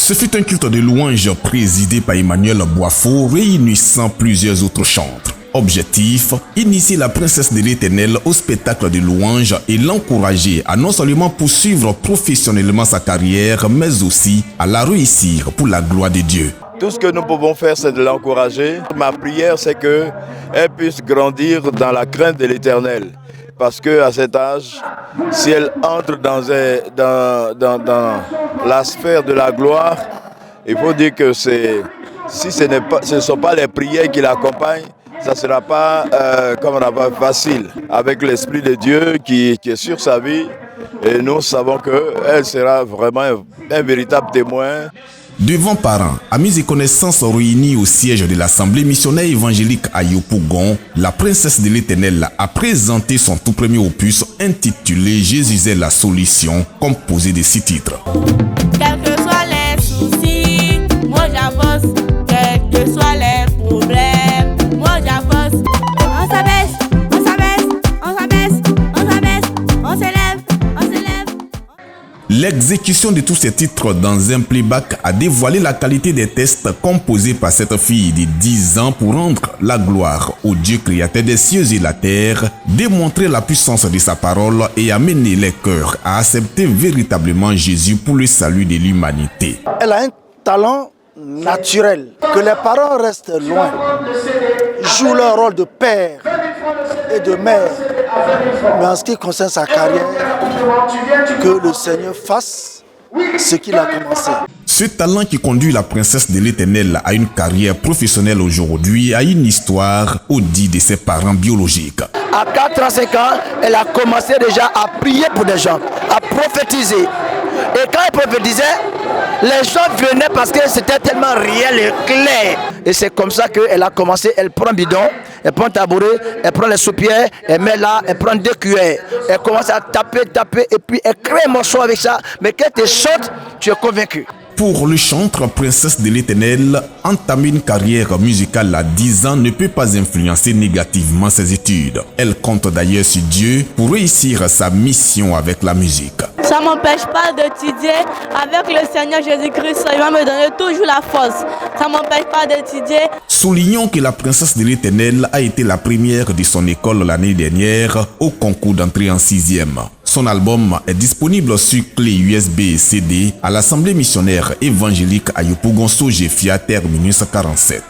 Ce fut un culte de louange présidé par Emmanuel Boifo, réunissant plusieurs autres chantres. Objectif, initier la princesse de l'Éternel au spectacle de louange et l'encourager à non seulement poursuivre professionnellement sa carrière, mais aussi à la réussir pour la gloire de Dieu. Tout ce que nous pouvons faire, c'est de l'encourager. Ma prière, c'est qu'elle puisse grandir dans la crainte de l'Éternel. Parce qu'à cet âge, si elle entre dans la sphère de la gloire, il faut dire que si ce ne sont pas les prières qui l'accompagnent, ça ne sera pas facile. Avec l'Esprit de Dieu qui est sur sa vie, et nous savons qu'elle sera vraiment un véritable témoin. Devant parents, amis et connaissances réunis au siège de l'Assemblée missionnaire évangélique à Yopougon, la princesse de l'Éternel a présenté son tout premier opus intitulé « Jésus est la solution », composé de 6 titres. Quels que soient les soucis, moi j'avance. Quels que soient les problèmes, moi j'avance. On s'abaisse, on s'abaisse, on s'abaisse, on s'abaisse, on s'élève, on s'élève. L'exécution de tous ces titres dans un playback a dévoilé la qualité des textes composés par cette fille de 10 ans pour rendre la gloire au Dieu créateur des cieux et la terre, démontrer la puissance de sa parole et amener les cœurs à accepter véritablement Jésus pour le salut de l'humanité. Elle a un talent naturel, que les parents restent loin, jouent leur rôle de père et de mère. Mais en ce qui concerne sa carrière, que le Seigneur fasse ce qu'il a commencé. Ce talent qui conduit la princesse de l'Éternel à une carrière professionnelle aujourd'hui a une histoire au dit de ses parents biologiques. À 4 ans, 5 ans, elle a commencé déjà à prier pour des gens, à prophétiser. Et quand elle prophétisait, les gens venaient parce que c'était tellement réel et clair. Et c'est comme ça qu'elle a commencé. Elle prend bidon, elle prend tabouret, elle prend les soupières, elle met là, elle prend 2 cuillères. Elle commence à taper, et puis elle crée un morceau avec ça. Mais quand elle te chante, tu es convaincu. Pour le chantre princesse de l'Éternel, entamer une carrière musicale à 10 ans ne peut pas influencer négativement ses études. Elle compte d'ailleurs sur Dieu pour réussir sa mission avec la musique. Ça ne m'empêche pas d'étudier avec le Seigneur Jésus-Christ. Il va me donner toujours la force. Ça ne m'empêche pas d'étudier. Soulignons que la princesse de l'Éternel a été la première de son école l'année dernière au concours d'entrée en 6e. Son album est disponible sur clé USB et CD à l'Assemblée missionnaire évangélique à Yopougon Sojefia, terminus 47.